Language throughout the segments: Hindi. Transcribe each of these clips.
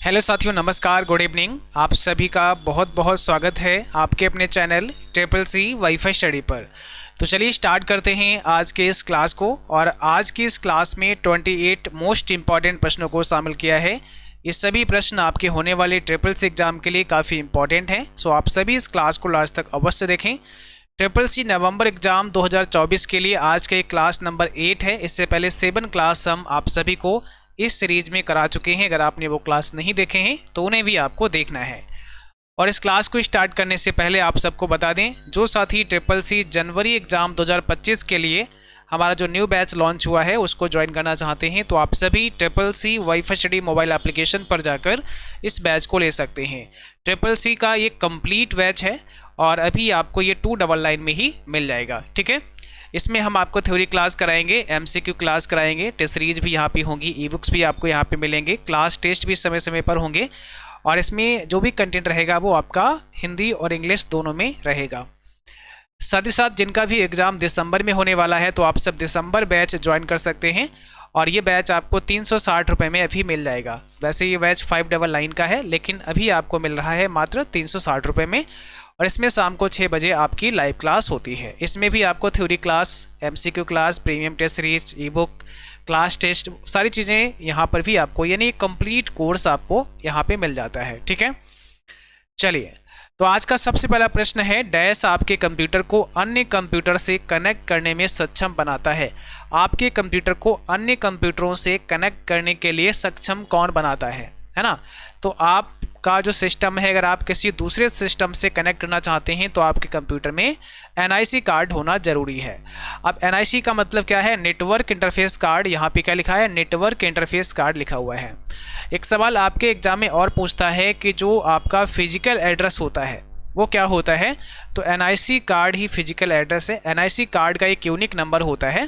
हेलो साथियों, नमस्कार, गुड इवनिंग। आप सभी का बहुत बहुत स्वागत है आपके अपने channel triple C WiFi study पर। तो चलिए स्टार्ट करते हैं आज के इस क्लास को। और आज की इस क्लास में 28 मोस्ट इंपॉर्टेंट प्रश्नों को शामिल किया है। ये सभी प्रश्न आपके होने वाले ट्रिपल सी एग्जाम के लिए काफ़ी इंपॉर्टेंट हैं। सो आप सभी इस क्लास को लास्ट तक अवश्य देखें। ट्रिपल सी नवंबर एग्जाम 2024 के लिए आज के क्लास नंबर 8 है। इससे पहले 7 क्लास हम आप सभी को इस सीरीज में करा चुके हैं। अगर आपने वो क्लास नहीं देखे हैं तो उन्हें भी आपको देखना है। और इस क्लास को स्टार्ट करने से पहले आप सबको बता दें, जो साथी ट्रिपल सी जनवरी एग्ज़ाम 2025 के लिए हमारा जो न्यू बैच लॉन्च हुआ है उसको ज्वाइन करना चाहते हैं तो आप सभी triple C WiFi study mobile application पर जाकर इस बैच को ले सकते हैं। ट्रिपल सी का ये कंप्लीट बैच है और अभी आपको ये 299 में ही मिल जाएगा। ठीक है, इसमें हम आपको थ्योरी क्लास कराएंगे, एमसीक्यू क्लास कराएंगे, टेस्ट सीरीज भी यहाँ पे होंगी, ई बुक्स भी आपको यहाँ पे मिलेंगे, क्लास टेस्ट भी समय समय पर होंगे। और इसमें जो भी कंटेंट रहेगा वो आपका हिंदी और इंग्लिश दोनों में रहेगा। साथ ही साथ जिनका भी एग्ज़ाम दिसंबर में होने वाला है तो आप सब दिसंबर बैच ज्वाइन कर सकते हैं। और ये बैच आपको 360 रुपये में अभी मिल जाएगा। वैसे ये बैच 599 का है, लेकिन अभी आपको मिल रहा है मात्र 360 रुपये में। और इसमें शाम को 6 बजे आपकी लाइव क्लास होती है। इसमें भी आपको theory class, MCQ class, premium test series, e book, class test, सारी चीज़ें यहाँ पर भी आपको, यानी कंप्लीट कोर्स आपको यहाँ पे मिल जाता है। ठीक है, चलिए तो आज का सबसे पहला प्रश्न है, डैश आपके कंप्यूटर को अन्य कंप्यूटर से कनेक्ट करने में सक्षम बनाता है। आपके कंप्यूटर को अन्य कंप्यूटरों से कनेक्ट करने के लिए सक्षम कौन बनाता है ना। तो आपका जो सिस्टम है, अगर आप किसी दूसरे सिस्टम से कनेक्ट करना चाहते हैं तो आपके कंप्यूटर में एनआईसी कार्ड होना ज़रूरी है। अब एनआईसी का मतलब क्या है? Network interface card. यहाँ पे क्या लिखा है? नेटवर्क इंटरफेस कार्ड लिखा हुआ है। एक सवाल आपके एग्जाम में और पूछता है कि जो आपका फिजिकल एड्रेस होता है वो क्या होता है? तो एनआईसी कार्ड ही फिजिकल एड्रेस है। एनआईसी कार्ड का एक यूनिक नंबर होता है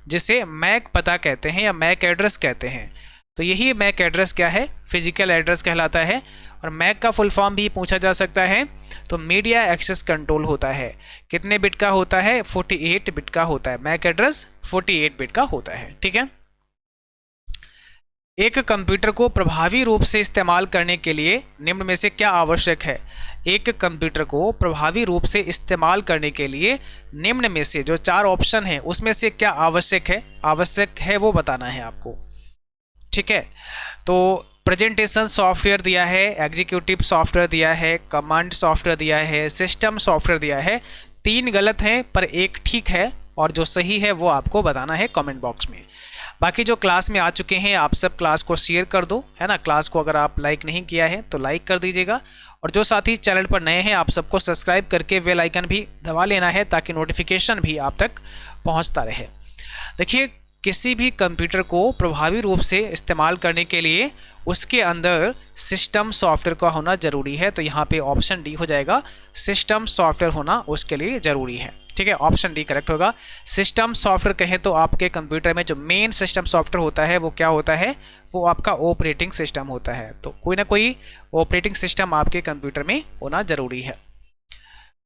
जिसे मैक पता कहते हैं या मैक एड्रेस कहते हैं। तो यही मैक एड्रेस क्या है? फिजिकल एड्रेस कहलाता है। और मैक का फुल फॉर्म भी पूछा जा सकता है। तो मीडिया एक्सेस कंट्रोल होता है। कितने बिट का होता है? 48 बिट का होता है। मैक एड्रेस 48 बिट का होता है। ठीक है, एक कंप्यूटर को प्रभावी रूप से इस्तेमाल करने के लिए निम्न में से क्या आवश्यक है? एक कंप्यूटर को प्रभावी रूप से इस्तेमाल करने के लिए निम्न में से जो 4 ऑप्शन है उसमें से क्या आवश्यक है? आवश्यक है वो बताना है आपको। ठीक है, तो प्रेजेंटेशन सॉफ्टवेयर दिया है, एग्जीक्यूटिव सॉफ्टवेयर दिया है, कमांड सॉफ्टवेयर दिया है, सिस्टम सॉफ्टवेयर दिया है। 3 गलत हैं पर एक ठीक है और जो सही है वो आपको बताना है कमेंट बॉक्स में। बाकी जो क्लास में आ चुके हैं आप सब क्लास को शेयर कर दो, है ना। क्लास को अगर आप लाइक नहीं किया है तो लाइक कर दीजिएगा। और जो साथी चैनल पर नए हैं आप सबको सब्सक्राइब करके बेल आइकन भी दबा लेना है ताकि नोटिफिकेशन भी आप तक पहुंचता रहे। देखिए, किसी भी कंप्यूटर को प्रभावी रूप से इस्तेमाल करने के लिए उसके अंदर सिस्टम सॉफ्टवेयर का होना ज़रूरी है। तो यहाँ पे ऑप्शन डी हो जाएगा, सिस्टम सॉफ्टवेयर होना उसके लिए ज़रूरी है। ठीक है, ऑप्शन डी करेक्ट होगा। सिस्टम सॉफ्टवेयर कहें तो आपके कंप्यूटर में जो मेन सिस्टम सॉफ्टवेयर होता है वो क्या होता है? वो आपका ऑपरेटिंग सिस्टम होता है। तो कोई ना कोई ऑपरेटिंग सिस्टम आपके कंप्यूटर में होना ज़रूरी है।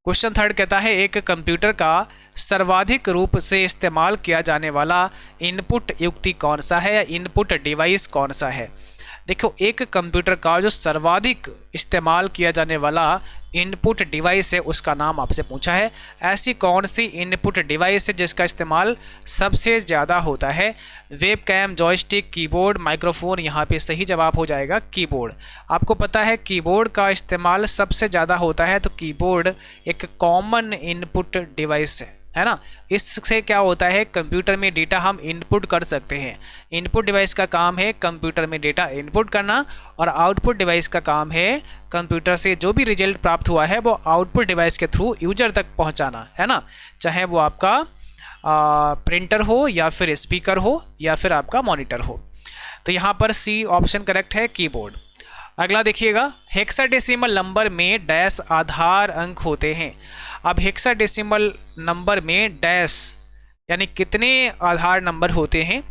क्वेश्चन 3 कहता है, एक कंप्यूटर का सर्वाधिक रूप से इस्तेमाल किया जाने वाला इनपुट युक्ति कौन सा है या इनपुट डिवाइस कौन सा है? देखो, एक कंप्यूटर का जो सर्वाधिक इस्तेमाल किया जाने वाला इनपुट डिवाइस है उसका नाम आपसे पूछा है। ऐसी कौन सी इनपुट डिवाइस है जिसका इस्तेमाल सबसे ज़्यादा होता है? Webcam, joystick, keyboard, microphone. यहाँ पे सही जवाब हो जाएगा कीबोर्ड। आपको पता है कीबोर्ड का इस्तेमाल सबसे ज़्यादा होता है। तो कीबोर्ड एक कॉमन इनपुट डिवाइस है ना। इससे क्या होता है? कंप्यूटर में डेटा हम इनपुट कर सकते हैं। इनपुट डिवाइस का काम है कंप्यूटर में डेटा इनपुट करना और आउटपुट डिवाइस का काम है कंप्यूटर से जो भी रिजल्ट प्राप्त हुआ है वो आउटपुट डिवाइस के थ्रू यूजर तक पहुंचाना, है ना। चाहे वो आपका प्रिंटर हो या फिर स्पीकर हो या फिर आपका मॉनिटर हो। तो यहाँ पर सी ऑप्शन करेक्ट है, कीबोर्ड। अगला देखिएगा, हेक्साडेसिमल नंबर में डैश आधार अंक होते हैं। अब हेक्साडेसिमल नंबर में डैश यानी कितने आधार नंबर होते हैं?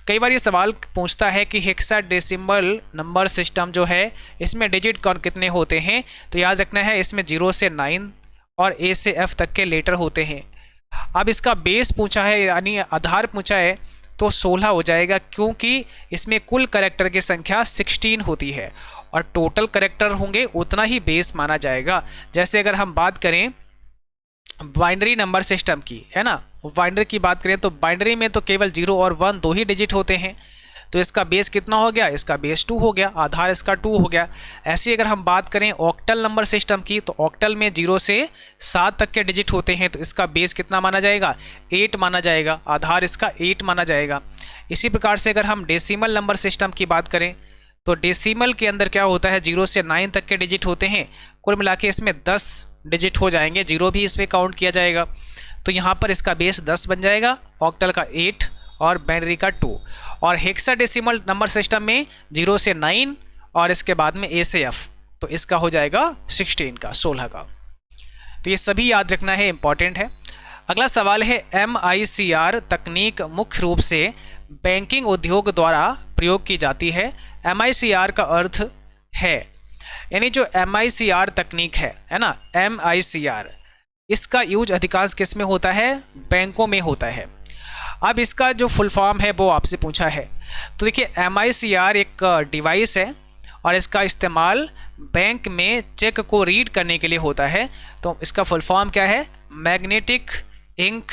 कई बार ये सवाल पूछता है कि हेक्साडेसिमल नंबर सिस्टम जो है इसमें डिजिट कौन कितने होते हैं? तो याद रखना है इसमें 0 से 9 और ए से एफ तक के लेटर होते हैं। अब इसका बेस पूछा है यानी आधार पूछा है तो 16 हो जाएगा, क्योंकि इसमें कुल कैरेक्टर की संख्या 16 होती है और टोटल कैरेक्टर होंगे उतना ही बेस माना जाएगा। जैसे अगर हम बात करें बाइनरी नंबर सिस्टम की, है ना, बाइनरी की बात करें तो बाइनरी में तो केवल 0 और 1 दो ही डिजिट होते हैं, तो इसका बेस कितना हो गया, इसका बेस 2 हो गया, आधार इसका 2 हो गया। ऐसे अगर हम बात करें ऑक्टल नंबर सिस्टम की, तो ऑक्टल में 0 से 7 तक के डिजिट होते हैं, तो इसका बेस कितना माना जाएगा, 8 माना जाएगा, आधार इसका 8 माना जाएगा। इसी प्रकार से अगर हम डेसिमल नंबर सिस्टम की बात करें तो डेसिमल के अंदर क्या होता है, 0 से 9 तक के डिजिट होते हैं, कुल मिला के इसमें 10 डिजिट हो जाएंगे, 0 भी इसमें काउंट किया जाएगा, तो यहाँ पर इसका बेस 10 बन जाएगा, ऑक्टल का 8 और बाइनरी का 2। और हेक्साडेसिमल नंबर सिस्टम में 0 से 9 और इसके बाद में A से F, तो इसका हो जाएगा 16 का। तो ये सभी याद रखना है, इंपॉर्टेंट है। अगला सवाल है MICR तकनीक मुख्य रूप से बैंकिंग उद्योग द्वारा प्रयोग की जाती है। MICR का अर्थ है, यानी जो MICR तकनीक है ना, MICR, इसका यूज अधिकांश किस में होता है, बैंकों में होता है। अब इसका जो फुल फॉर्म है वो आपसे पूछा है, तो देखिए MICR एक डिवाइस है और इसका इस्तेमाल बैंक में चेक को रीड करने के लिए होता है। तो इसका फुल फॉर्म क्या है, मैग्नेटिक इंक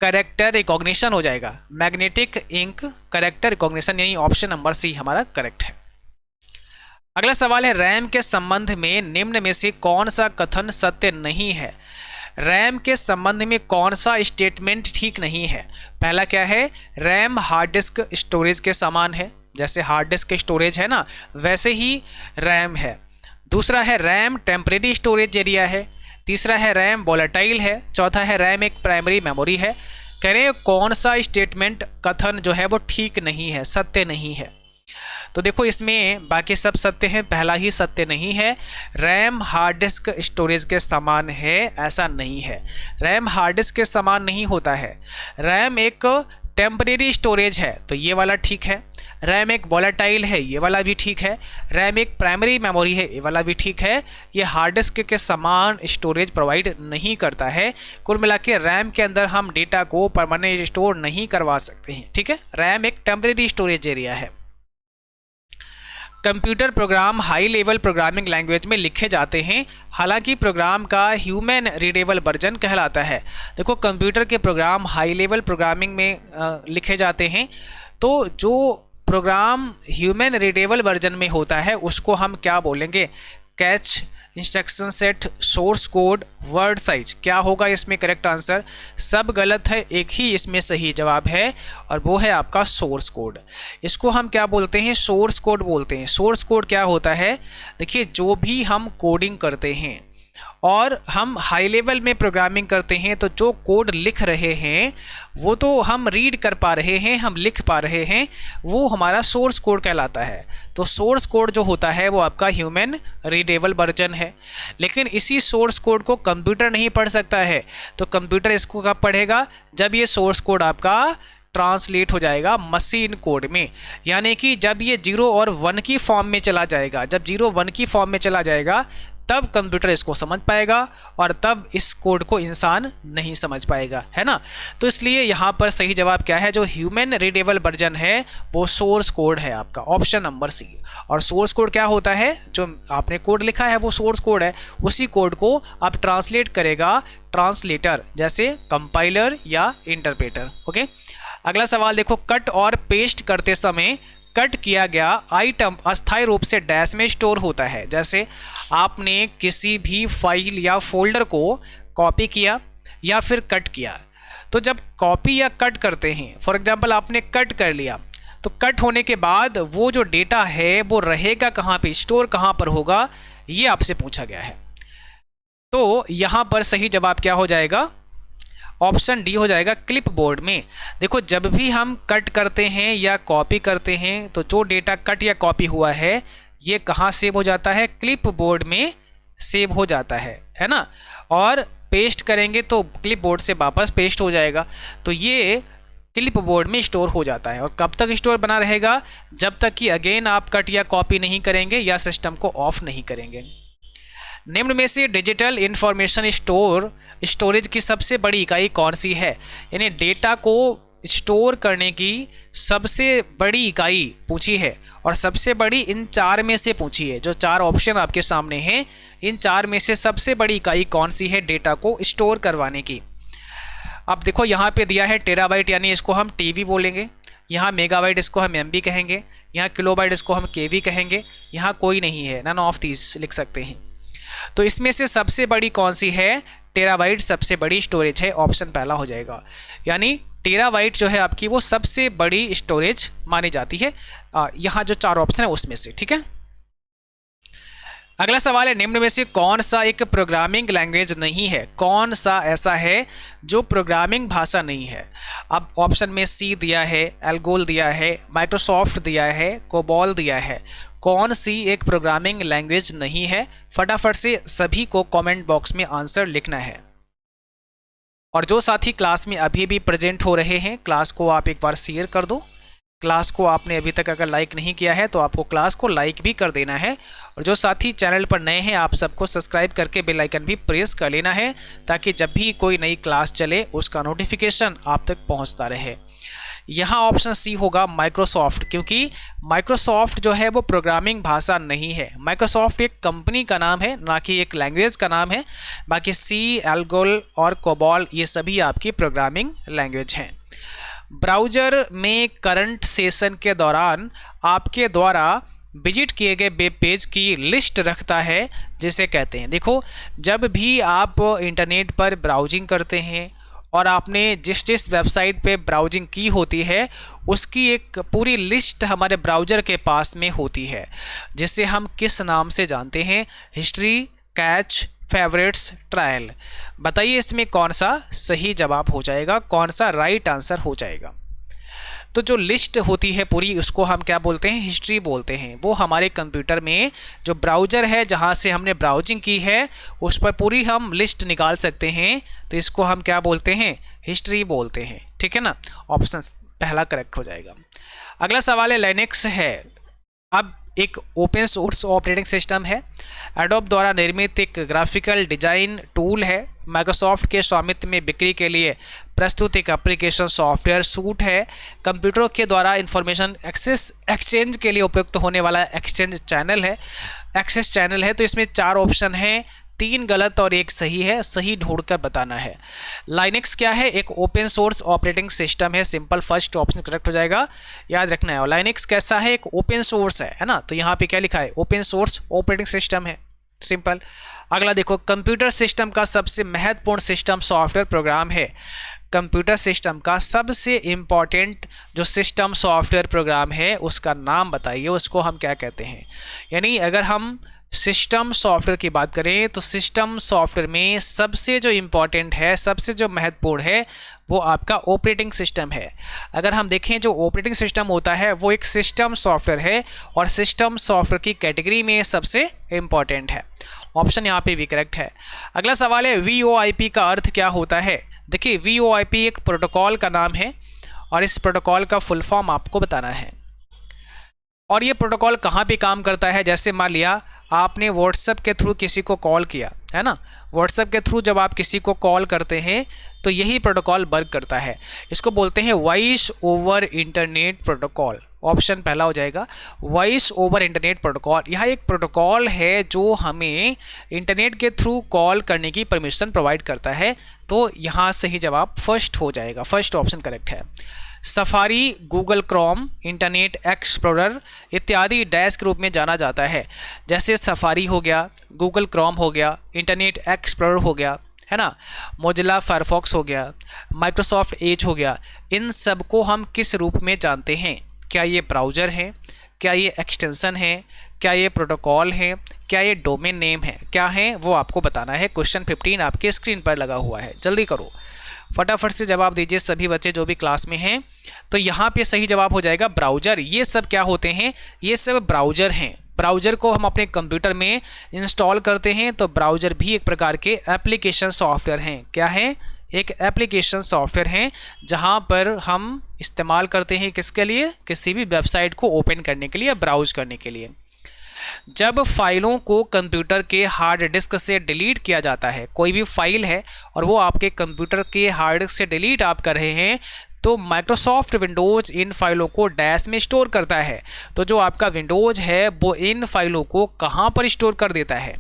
कैरेक्टर रिकॉग्निशन हो जाएगा, मैग्नेटिक इंक कैरेक्टर रिकॉग्निशन, यानी ऑप्शन नंबर सी हमारा करेक्ट है। अगला सवाल है रैम के संबंध में निम्न में से कौन सा कथन सत्य नहीं है। रैम के संबंध में कौन सा स्टेटमेंट ठीक नहीं है। पहला क्या है, रैम हार्ड डिस्क स्टोरेज के समान है, जैसे हार्ड डिस्क स्टोरेज है ना वैसे ही रैम है। दूसरा है रैम टेम्परेरी स्टोरेज एरिया है। तीसरा है रैम वोलेटाइल है। चौथा है रैम एक प्राइमरी मेमोरी है। कह रहे हैं कौन सा स्टेटमेंट कथन जो है वो ठीक नहीं है, सत्य नहीं है। तो देखो इसमें बाकी सब सत्य हैं, पहला ही सत्य नहीं है। रैम हार्ड डिस्क स्टोरेज के समान है, ऐसा नहीं है। रैम हार्ड डिस्क के समान नहीं होता है। रैम एक टेम्परेरी स्टोरेज है, तो ये वाला ठीक है। रैम एक वोलेटाइल है, ये वाला भी ठीक है। रैम एक प्राइमरी मेमोरी है, ये वाला भी ठीक है। ये हार्ड डिस्क के समान स्टोरेज प्रोवाइड नहीं करता है। कुल मिला के रैम के अंदर हम डेटा को परमानेंट स्टोर नहीं करवा सकते हैं, ठीक है। रैम एक टेम्परेरी स्टोरेज एरिया है। Computer program high level programming language में लिखे जाते हैं, हालांकि प्रोग्राम का ह्यूमन रीडेबल वर्जन कहलाता है। देखो कंप्यूटर के प्रोग्राम हाई लेवल प्रोग्रामिंग में लिखे जाते हैं, तो जो प्रोग्राम ह्यूमन रीडेबल वर्जन में होता है उसको हम क्या बोलेंगे, catch, instruction set, source code, word size. क्या होगा इसमें करेक्ट आंसर, सब गलत है, एक ही इसमें सही जवाब है और वो है आपका सोर्स कोड। इसको हम क्या बोलते हैं, सोर्स कोड बोलते हैं। सोर्स कोड क्या होता है, देखिए जो भी हम कोडिंग करते हैं और हम हाई लेवल में प्रोग्रामिंग करते हैं, तो जो कोड लिख रहे हैं वो तो हम रीड कर पा रहे हैं, हम लिख पा रहे हैं, वो हमारा सोर्स कोड कहलाता है। तो सोर्स कोड जो होता है वो आपका ह्यूमन रीडेबल वर्जन है। लेकिन इसी सोर्स कोड को कंप्यूटर नहीं पढ़ सकता है, तो कंप्यूटर इसको कब पढ़ेगा, जब ये सोर्स कोड आपका ट्रांसलेट हो जाएगा मशीन कोड में, यानी कि जब ये 0 और 1 की फॉर्म में चला जाएगा। जब 0 1 की फॉर्म में चला जाएगा तब कंप्यूटर इसको समझ पाएगा और तब इस कोड को इंसान नहीं समझ पाएगा, है ना। तो इसलिए यहाँ पर सही जवाब क्या है, जो ह्यूमन रीडेबल वर्जन है वो सोर्स कोड है आपका, ऑप्शन नंबर सी। और सोर्स कोड क्या होता है, जो आपने कोड लिखा है वो सोर्स कोड है, उसी कोड को आप ट्रांसलेट करेगा ट्रांसलेटर, जैसे कंपाइलर या इंटरप्रेटर। ओके, अगला सवाल देखो, कट और पेस्ट करते समय कट किया गया आइटम अस्थायी रूप से डैश में स्टोर होता है। जैसे आपने किसी भी फाइल या फोल्डर को कॉपी किया या फिर कट किया, तो जब कॉपी या कट करते हैं, फॉर एग्जांपल आपने कट कर लिया, तो कट होने के बाद वो जो डेटा है वो रहेगा कहाँ पे, स्टोर कहाँ पर होगा, ये आपसे पूछा गया है। तो यहाँ पर सही जवाब क्या हो जाएगा, ऑप्शन डी हो जाएगा, क्लिप बोर्ड में। देखो जब भी हम कट करते हैं या कॉपी करते हैं, तो जो डेटा कट या कॉपी हुआ है ये कहाँ सेव हो जाता है, क्लिप बोर्ड में सेव हो जाता है ना। और पेस्ट करेंगे तो क्लिप बोर्ड से वापस पेस्ट हो जाएगा, तो ये क्लिप बोर्ड में स्टोर हो जाता है। और कब तक स्टोर बना रहेगा, जब तक कि अगेन आप कट या कॉपी नहीं करेंगे या सिस्टम को ऑफ नहीं करेंगे। निम्न में से डिजिटल इंफॉर्मेशन स्टोरेज की सबसे बड़ी इकाई कौन सी है, यानी डेटा को स्टोर करने की सबसे बड़ी इकाई पूछी है, और सबसे बड़ी इन चार में से पूछी है। जो चार ऑप्शन आपके सामने हैं, इन चार में से सबसे बड़ी इकाई कौन सी है डेटा को स्टोर करवाने की। अब देखो यहाँ पे दिया है टेराबाइट, यानी इसको हम टीबी बोलेंगे, यहाँ मेगाबाइट इसको हम एमबी कहेंगे, यहाँ किलोबाइट इसको हम केवी कहेंगे, यहाँ कोई नहीं है, नन ऑफ दीज लिख सकते हैं। तो इसमें से सबसे बड़ी कौन सी है, टेराबाइट सबसे बड़ी स्टोरेज है, ऑप्शन पहला हो जाएगा। यानी टेराबाइट जो है आपकी वो सबसे बड़ी स्टोरेज मानी जाती है यहाँ जो चार ऑप्शन है उसमें से, ठीक है। अगला सवाल है, निम्न में से कौन सा एक प्रोग्रामिंग लैंग्वेज नहीं है, कौन सा ऐसा है जो प्रोग्रामिंग भाषा नहीं है। अब ऑप्शन में सी दिया है, एल्गोल दिया है, माइक्रोसॉफ्ट दिया है, कोबॉल दिया है। कौन सी एक प्रोग्रामिंग लैंग्वेज नहीं है, फटाफट से सभी को कमेंट बॉक्स में आंसर लिखना है। और जो साथी क्लास में अभी भी प्रेजेंट हो रहे हैं, क्लास को आप एक बार शेयर कर दो। क्लास को आपने अभी तक अगर लाइक नहीं किया है तो आपको क्लास को लाइक भी कर देना है। और जो साथी चैनल पर नए हैं, आप सबको सब्सक्राइब करके बेल आइकन भी प्रेस कर लेना है, ताकि जब भी कोई नई क्लास चले उसका नोटिफिकेशन आप तक पहुंचता रहे। यहाँ ऑप्शन सी होगा माइक्रोसॉफ्ट, क्योंकि माइक्रोसॉफ्ट जो है वो प्रोग्रामिंग भाषा नहीं है। माइक्रोसॉफ्ट एक कंपनी का नाम है, ना कि एक लैंग्वेज का नाम है। बाकी सी, एल्गोल और कोबॉल ये सभी आपकी प्रोग्रामिंग लैंग्वेज हैं। ब्राउज़र में करंट सेशन के दौरान आपके द्वारा विजिट किए गए वेब पेज की लिस्ट रखता है, जिसे कहते हैं। देखो, जब भी आप इंटरनेट पर ब्राउजिंग करते हैं और आपने जिस जिस वेबसाइट पे ब्राउजिंग की होती है उसकी एक पूरी लिस्ट हमारे ब्राउज़र के पास में होती है, जिसे हम किस नाम से जानते हैं, हिस्ट्री, कैच, फेवरेट्स, ट्रायल। बताइए इसमें कौन सा सही जवाब हो जाएगा, कौन सा राइट आंसर हो जाएगा। तो जो लिस्ट होती है पूरी, उसको हम क्या बोलते हैं, हिस्ट्री बोलते हैं। वो हमारे कंप्यूटर में जो ब्राउज़र है जहाँ से हमने ब्राउजिंग की है उस पर पूरी हम लिस्ट निकाल सकते हैं, तो इसको हम क्या बोलते हैं, हिस्ट्री बोलते हैं, ठीक है ना। ऑप्शन पहला करेक्ट हो जाएगा। अगला सवाल है, लाइनक्स है अब एक ओपन सोर्स ऑपरेटिंग सिस्टम है, एडोब द्वारा निर्मित एक ग्राफिकल डिजाइन टूल है, माइक्रोसॉफ्ट के स्वामित्व में बिक्री के लिए प्रस्तुत एक एप्लीकेशन सॉफ्टवेयर सूट है, कंप्यूटरों के द्वारा इंफॉर्मेशन एक्सचेंज के लिए उपयुक्त होने वाला एक्सचेंज चैनल है, एक्सेस चैनल है। तो इसमें चार ऑप्शन हैं, 3 गलत और 1 सही है, सही ढूंढकर बताना है। लाइनक्स क्या है, एक ओपन सोर्स ऑपरेटिंग सिस्टम है, सिंपल, फर्स्ट ऑप्शन करेक्ट हो जाएगा, याद रखना है। और लाइनक्स कैसा है, एक ओपन सोर्स है ना, तो यहाँ पे क्या लिखा है, ओपन सोर्स ऑपरेटिंग सिस्टम है, सिंपल। अगला देखो, कंप्यूटर सिस्टम का सबसे महत्वपूर्ण सिस्टम सॉफ्टवेयर प्रोग्राम है। कंप्यूटर सिस्टम का सबसे इम्पॉर्टेंट जो सिस्टम सॉफ्टवेयर प्रोग्राम है उसका नाम बताइए, उसको हम क्या कहते हैं। यानी अगर हम सिस्टम सॉफ्टवेयर की बात करें तो सिस्टम सॉफ्टवेयर में सबसे जो इम्पॉर्टेंट है, सबसे जो महत्वपूर्ण है, वो आपका ऑपरेटिंग सिस्टम है। अगर हम देखें, जो ऑपरेटिंग सिस्टम होता है वो एक सिस्टम सॉफ्टवेयर है और सिस्टम सॉफ्टवेयर की कैटेगरी में सबसे इम्पॉर्टेंट है। ऑप्शन यहाँ पे भी करेक्ट है। अगला सवाल है, VoIP का अर्थ क्या होता है। देखिए, VoIP एक प्रोटोकॉल का नाम है और इस प्रोटोकॉल का फुल फॉर्म आपको बताना है। और ये प्रोटोकॉल कहाँ पे काम करता है, जैसे मान लिया आपने व्हाट्सएप के थ्रू किसी को कॉल किया है ना, व्हाट्सएप के थ्रू जब आप किसी को कॉल करते हैं तो यही प्रोटोकॉल वर्क करता है। इसको बोलते हैं voice over internet protocol. Option पहला हो जाएगा, वॉइस ओवर इंटरनेट प्रोटोकॉल। यह एक प्रोटोकॉल है जो हमें इंटरनेट के थ्रू कॉल करने की परमिशन प्रोवाइड करता है, तो यहाँ सही जवाब फर्स्ट हो जाएगा, फर्स्ट ऑप्शन करेक्ट है। Safari, Google Chrome, internet explorer इत्यादि डैश के रूप में जाना जाता है। जैसे सफारी हो गया, गूगल क्रोम हो गया, इंटरनेट एक्सप्लोरर हो गया, है ना, मोजिला फायरफॉक्स हो गया, माइक्रोसॉफ्ट एज हो गया। इन सब को हम किस रूप में जानते हैं, क्या ये ब्राउज़र है, क्या ये एक्सटेंशन है, क्या ये प्रोटोकॉल है, क्या ये डोमेन नेम है, क्या है वो आपको बताना है। क्वेश्चन 15 आपके स्क्रीन पर लगा हुआ है, जल्दी करो, फटाफट से जवाब दीजिए सभी बच्चे जो भी क्लास में हैं। तो यहाँ पे सही जवाब हो जाएगा ब्राउज़र। ये सब क्या होते हैं, ये सब ब्राउज़र हैं। ब्राउज़र को हम अपने कंप्यूटर में इंस्टॉल करते हैं, तो ब्राउज़र भी एक प्रकार के एप्लीकेशन सॉफ्टवेयर हैं। क्या है, एक एप्लीकेशन सॉफ्टवेयर हैं जहाँ पर हम इस्तेमाल करते हैं किसके लिए, किसी भी वेबसाइट को ओपन करने के लिए, ब्राउज़ करने के लिए। जब फाइलों को कंप्यूटर के हार्ड डिस्क से डिलीट किया जाता है, कोई भी फाइल है और वो आपके कंप्यूटर के हार्ड डिस्क से डिलीट आप कर रहे हैं, तो माइक्रोसॉफ्ट विंडोज़ इन फाइलों को डैश में स्टोर करता है। तो जो आपका विंडोज़ है वो इन फाइलों को कहाँ पर स्टोर कर देता है?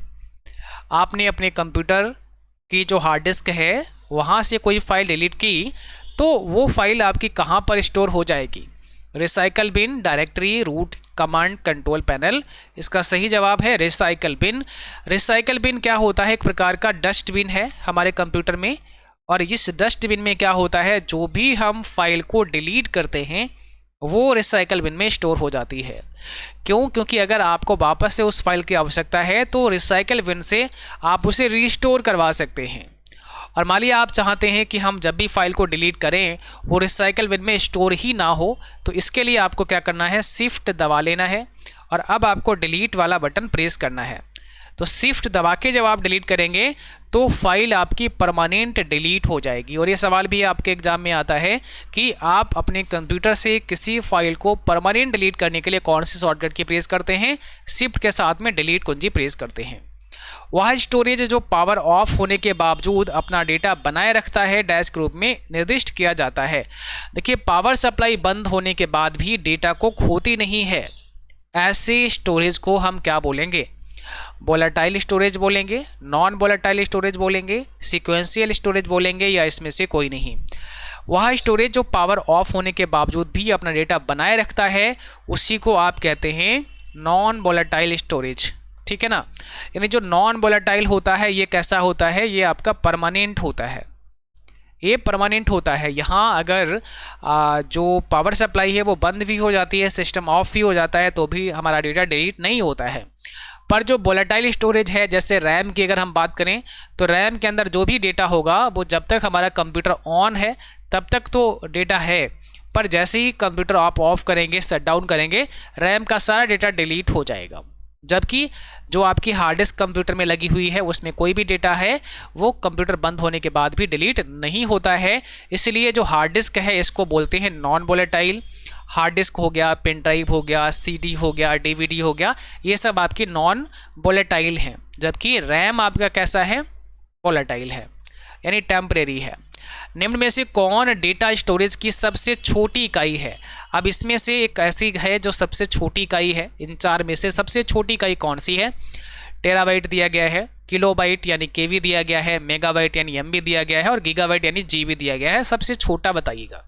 आपने अपने कंप्यूटर की जो हार्ड डिस्क है वहाँ से कोई फाइल डिलीट की तो वो फाइल आपकी कहाँ पर स्टोर हो जाएगी? Recycle bin, directory, root, command, control panel. इसका सही जवाब है रिसाइकल बिन। रिसाइकल बिन क्या होता है? एक प्रकार का डस्टबिन है हमारे कंप्यूटर में, और इस डस्टबिन में क्या होता है, जो भी हम फाइल को डिलीट करते हैं वो रिसाइकल बिन में स्टोर हो जाती है। क्यों? क्योंकि अगर आपको वापस से उस फाइल की आवश्यकता है तो रिसाइकल बिन से आप उसे रीस्टोर करवा सकते हैं। और मान लिया आप चाहते हैं कि हम जब भी फाइल को डिलीट करें वो रिसाइकल बिन में स्टोर ही ना हो, तो इसके लिए आपको क्या करना है, शिफ्ट दबा लेना है और अब आपको डिलीट वाला बटन प्रेस करना है। तो शिफ्ट दबा के जब आप डिलीट करेंगे तो फाइल आपकी परमानेंट डिलीट हो जाएगी। और ये सवाल भी आपके एग्जाम में आता है कि आप अपने कंप्यूटर से किसी फाइल को परमानेंट डिलीट करने के लिए कौन सी शॉर्टकट की प्रेस करते हैं? शिफ्ट के साथ में डिलीट कुंजी प्रेस करते हैं। वह स्टोरेज जो पावर ऑफ होने के बावजूद अपना डेटा बनाए रखता है डैश ग्रुप में निर्दिष्ट किया जाता है। देखिए, पावर सप्लाई बंद होने के बाद भी डेटा को खोती नहीं है। ऐसे स्टोरेज को हम क्या बोलेंगे? वोलेटाइल स्टोरेज बोलेंगे, नॉन वोलेटाइल स्टोरेज बोलेंगे, सीक्वेंशियल स्टोरेज बोलेंगे, या इसमें से कोई नहीं? वह स्टोरेज जो पावर ऑफ होने के बावजूद भी अपना डेटा बनाए रखता है उसी को आप कहते हैं नॉन वोलेटाइल स्टोरेज। ठीक है ना? यानी जो नॉन वोलेटाइल होता है ये कैसा होता है? ये आपका परमानेंट होता है, ये परमानेंट होता है। यहाँ अगर जो पावर सप्लाई है वो बंद भी हो जाती है, सिस्टम ऑफ भी हो जाता है, तो भी हमारा डेटा डिलीट नहीं होता है। पर जो वोलेटाइल स्टोरेज है, जैसे रैम की अगर हम बात करें तो रैम के अंदर जो भी डेटा होगा वो जब तक हमारा कंप्यूटर ऑन है तब तक तो डेटा है, पर जैसे ही कंप्यूटर आप ऑफ करेंगे, शट डाउन करेंगे, रैम का सारा डेटा डिलीट हो जाएगा। जबकि जो आपकी हार्ड डिस्क कंप्यूटर में लगी हुई है उसमें कोई भी डेटा है वो कंप्यूटर बंद होने के बाद भी डिलीट नहीं होता है। इसलिए जो हार्ड डिस्क है इसको बोलते हैं नॉन वोलेटाइल। हार्ड डिस्क हो गया, पेन ड्राइव हो गया, सीडी हो गया, डीवीडी हो गया, ये सब आपकी नॉन वोलेटाइल हैं। जबकि रैम आपका कैसा है? वोलेटाइल है, यानी टेम्परेरी है। निम्न में से कौन डेटा स्टोरेज की सबसे छोटी इकाई है? अब इसमें से एक ऐसी है जो सबसे छोटी इकाई है। इन चार में से सबसे छोटी इकाई कौन सी है? टेराबाइट दिया गया है, किलोबाइट यानी केवी दिया गया है, मेगाबाइट यानी एमबी दिया गया है, और गीगाबाइट यानी जीबी दिया गया है। सबसे छोटा बताइएगा।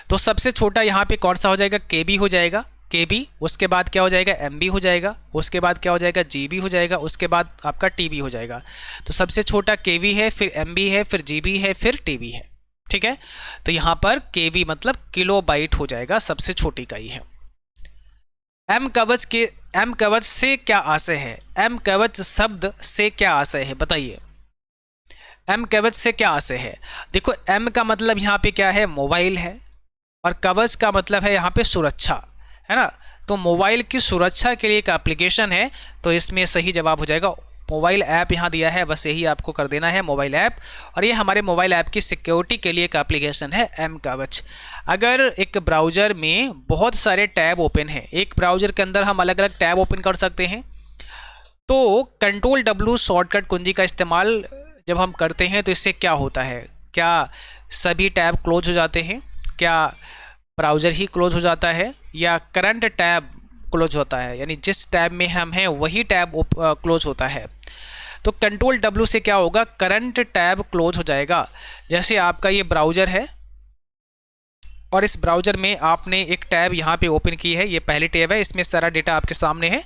तो सबसे छोटा यहाँ पे कौन सा हो जाएगा? केबी हो जाएगा, केबी। उसके बाद क्या हो जाएगा? एमबी हो जाएगा। उसके बाद क्या हो जाएगा? जीबी हो जाएगा। उसके बाद आपका टीबी हो जाएगा। तो सबसे छोटा केबी है, फिर एमबी है, फिर जीबी है, फिर टीबी है। ठीक है, तो यहाँ पर केबी मतलब किलोबाइट हो जाएगा, सबसे छोटी इकाई है। एम कवच से क्या आशय है? एम कवच शब्द से क्या आशय है बताइए? एम कवच से क्या आशय है? देखो, एम का मतलब यहाँ पे क्या है? मोबाइल है, और कवच का मतलब है यहाँ पे सुरक्षा, है ना? तो मोबाइल की सुरक्षा के लिए एक एप्लीकेशन है, तो इसमें सही जवाब हो जाएगा मोबाइल ऐप। यहाँ दिया है, बस यही आपको कर देना है, मोबाइल ऐप। और ये हमारे मोबाइल ऐप की सिक्योरिटी के लिए एक एप्लीकेशन है एम कवच। अगर एक ब्राउज़र में बहुत सारे टैब ओपन हैं, एक ब्राउज़र के अंदर हम अलग अलग टैब ओपन कर सकते हैं, तो कंट्रोल W शॉर्टकट कुंजी का इस्तेमाल जब हम करते हैं तो इससे क्या होता है? क्या सभी टैब क्लोज हो जाते हैं? क्या ब्राउज़र ही क्लोज हो जाता है, या करंट टैब क्लोज होता है? यानी जिस टैब में हम हैं वही टैब क्लोज होता है। तो कंट्रोल W से क्या होगा? करंट टैब क्लोज हो जाएगा। जैसे आपका ये ब्राउज़र है और इस ब्राउज़र में आपने एक टैब यहाँ पे ओपन की है, ये पहली टैब है, इसमें सारा डेटा आपके सामने है,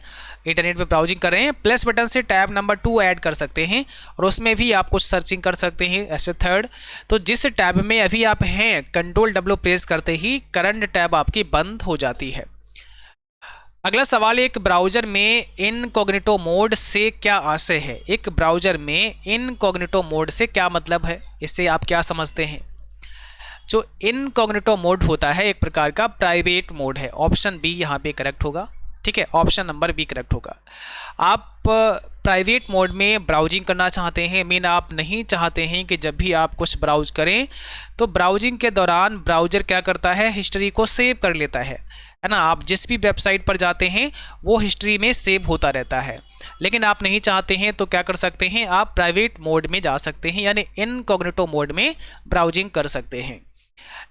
इंटरनेट पे ब्राउजिंग कर रहे हैं। प्लस बटन से टैब नंबर 2 ऐड कर सकते हैं और उसमें भी आप कुछ सर्चिंग कर सकते हैं, ऐसे थर्ड। तो जिस टैब में अभी आप हैं, कंट्रोल W प्रेस करते ही करंट टैब आपकी बंद हो जाती है। अगला सवाल, एक ब्राउज़र में इनकॉग्निटो मोड से क्या आशय है? एक ब्राउज़र में इनकॉग्निटो मोड से क्या मतलब है? इससे आप क्या समझते हैं? जो इनकॉग्निटो मोड होता है एक प्रकार का प्राइवेट मोड है। ऑप्शन बी यहाँ पे करेक्ट होगा। ठीक है, ऑप्शन नंबर बी करेक्ट होगा। आप प्राइवेट मोड में ब्राउजिंग करना चाहते हैं, मीन आप नहीं चाहते हैं कि जब भी आप कुछ ब्राउज करें तो ब्राउजिंग के दौरान ब्राउज़र क्या करता है? हिस्ट्री को सेव कर लेता है। है ना, आप जिस भी वेबसाइट पर जाते हैं वो हिस्ट्री में सेव होता रहता है। लेकिन आप नहीं चाहते हैं तो क्या कर सकते हैं, आप प्राइवेट मोड में जा सकते हैं, यानी इनकॉग्निटो मोड में ब्राउजिंग कर सकते हैं।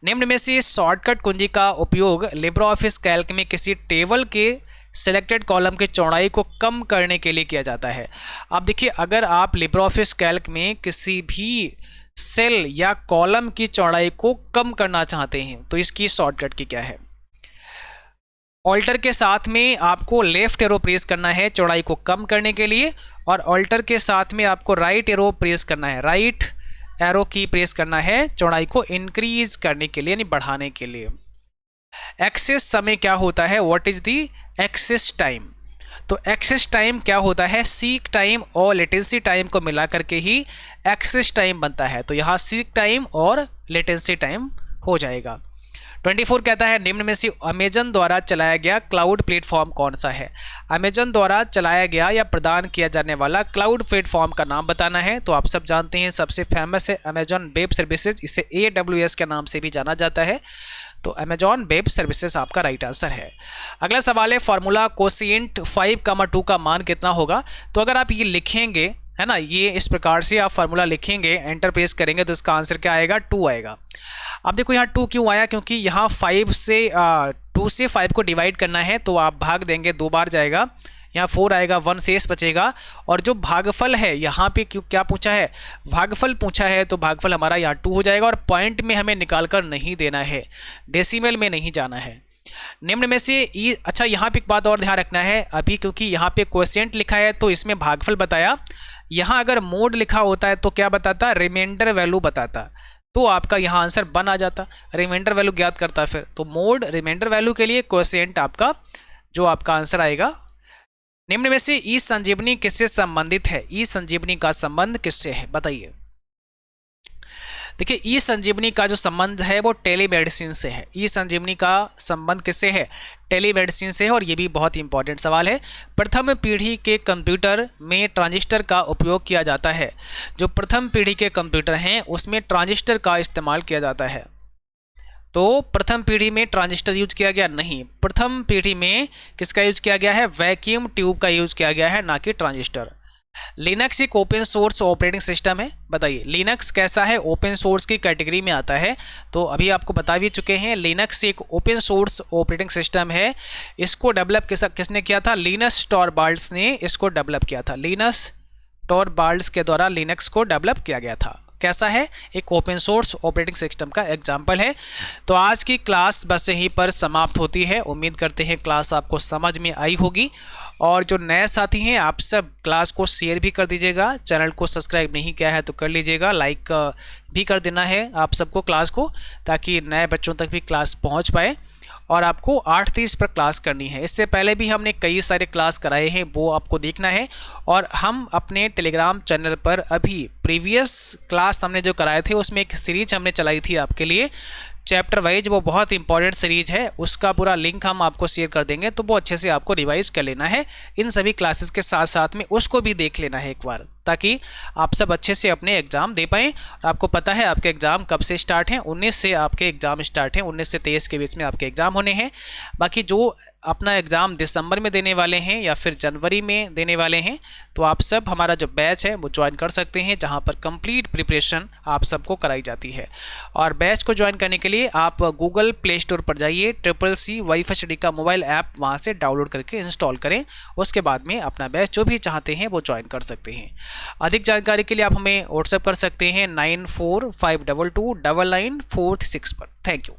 निम्न में से शॉर्टकट कुंजी का उपयोग लिब्रे ऑफिस कैल्क में किसी टेबल के सिलेक्टेड कॉलम की चौड़ाई को कम करने के लिए किया जाता है। अब देखिए, अगर आप लिब्रे ऑफिस कैल्क में किसी भी सेल या कॉलम की चौड़ाई को कम करना चाहते हैं तो इसकी शॉर्टकट की क्या है, ऑल्टर के साथ में आपको लेफ्ट एरो प्रेस करना है चौड़ाई को कम करने के लिए, और ऑल्टर के साथ में आपको राइट एरो प्रेस करना है, राइट एरो की प्रेस करना है चौड़ाई को इंक्रीज करने के लिए, यानी बढ़ाने के लिए। एक्सेस समय क्या होता है, what is the access time. तो एक्सेस टाइम क्या होता है, सीक टाइम और लेटेंसी टाइम को मिला करके ही एक्सेस टाइम बनता है। तो यहाँ सीक टाइम और लेटेंसी टाइम हो जाएगा। 24 कहता है निम्न में से अमेजन द्वारा चलाया गया क्लाउड प्लेटफॉर्म कौन सा है। अमेजन द्वारा चलाया गया या प्रदान किया जाने वाला क्लाउड प्लेटफॉर्म का नाम बताना है। तो आप सब जानते हैं सबसे फेमस है अमेजन वेब सर्विसेज, इसे AWS के नाम से भी जाना जाता है। तो अमेजॉन वेब सर्विसेज आपका राइट आंसर है। अगला सवाल है फॉर्मूला कोशिएंट 5, 2 का मान कितना होगा। तो अगर आप ये लिखेंगे, है ना, ये इस प्रकार से आप फार्मूला लिखेंगे, एंटर प्रेस करेंगे तो इसका आंसर क्या आएगा, 2 आएगा। अब देखो यहाँ 2 क्यों आया, क्योंकि यहाँ 2 से 5 को डिवाइड करना है, तो आप भाग देंगे, 2 बार जाएगा, यहाँ 4 आएगा, 1 शेष बचेगा। और जो भागफल है यहाँ पे क्यों क्या पूछा है, भागफल पूछा है, तो भागफल हमारा यहाँ 2 हो जाएगा। और पॉइंट में हमें निकाल कर नहीं देना है, डेसिमल में नहीं जाना है। निम्न में से अच्छा यहाँ पे एक बात और ध्यान रखना है, अभी क्योंकि यहाँ पे क्वोशिएंट लिखा है तो इसमें भागफल बताया, यहाँ अगर मोड लिखा होता है तो क्या बताता, रिमाइंडर वैल्यू बताता, तो आपका यहाँ आंसर 1 आ जाता, रिमाइंडर वैल्यू ज्ञात करता फिर। तो मोड रिमाइंडर वैल्यू के लिए क्वोशिएंट आपका जो आपका आंसर आएगा। निम्न में से ई संजीवनी किससे संबंधित है, ई संजीवनी का संबंध किससे है, बताइए। देखिए, ई संजीवनी का जो संबंध है वो टेलीमेडिसिन से है। ई संजीवनी का संबंध किससे है, टेलीमेडिसिन से है। और ये भी बहुत इंपॉर्टेंट सवाल है। प्रथम पीढ़ी के कंप्यूटर में ट्रांजिस्टर का उपयोग किया जाता है। जो प्रथम पीढ़ी के कंप्यूटर हैं उसमें ट्रांजिस्टर का इस्तेमाल किया जाता है। तो प्रथम पीढ़ी में ट्रांजिस्टर यूज किया गया नहीं, प्रथम पीढ़ी में किसका यूज किया गया है, वैक्यूम ट्यूब का यूज किया गया है, ना कि ट्रांजिस्टर। लिनक्स एक ओपन सोर्स ऑपरेटिंग सिस्टम है, बताइए लिनक्स कैसा है, ओपन सोर्स की कैटेगरी में आता है। तो अभी आपको बता भी चुके हैं, लिनक्स एक ओपन सोर्स ऑपरेटिंग सिस्टम है। इसको डेवलप किसने किया था, लिनस टॉरबाल्ड्स ने इसको डेवलप किया था। लिनस टॉरबाल्ड्स के द्वारा लिनक्स को डेवलप किया गया था। कैसा है, एक ओपन सोर्स ऑपरेटिंग सिस्टम का एग्जाम्पल है। तो आज की क्लास बस यहीं पर समाप्त होती है। उम्मीद करते हैं क्लास आपको समझ में आई होगी। और जो नए साथी हैं आप सब क्लास को शेयर भी कर दीजिएगा, चैनल को सब्सक्राइब नहीं किया है तो कर लीजिएगा, लाइक भी कर देना है आप सबको क्लास को, ताकि नए बच्चों तक भी क्लास पहुंच पाए। और आपको 8:30 पर क्लास करनी है। इससे पहले भी हमने कई सारे क्लास कराए हैं, वो आपको देखना है। और हम अपने टेलीग्राम चैनल पर अभी प्रीवियस क्लास हमने जो कराए थे उसमें एक सीरीज हमने चलाई थी आपके लिए चैप्टर वाइज, वो बहुत इंपॉर्टेंट सीरीज है, उसका पूरा लिंक हम आपको शेयर कर देंगे, तो वो अच्छे से आपको रिवाइज कर लेना है। इन सभी क्लासेस के साथ साथ में उसको भी देख लेना है एक बार, ताकि आप सब अच्छे से अपने एग्ज़ाम दे पाएँ। और आपको पता है आपके एग्ज़ाम कब से स्टार्ट हैं, 19 से आपके एग्ज़ाम स्टार्ट हैं, 19 से 23 के बीच में आपके एग्ज़ाम होने हैं। बाकी जो अपना एग्ज़ाम दिसंबर में देने वाले हैं या फिर जनवरी में देने वाले हैं, तो आप सब हमारा जो बैच है वो ज्वाइन कर सकते हैं, जहां पर कंप्लीट प्रिपरेशन आप सबको कराई जाती है। और बैच को ज्वाइन करने के लिए आप गूगल प्ले स्टोर पर जाइए, CCC वाईफाई स्टडी का मोबाइल ऐप वहां से डाउनलोड करके इंस्टॉल करें। उसके बाद में अपना बैच जो भी चाहते हैं वो ज्वाइन कर सकते हैं। अधिक जानकारी के लिए आप हमें व्हाट्सएप कर सकते हैं 9452299436 पर। Thank you.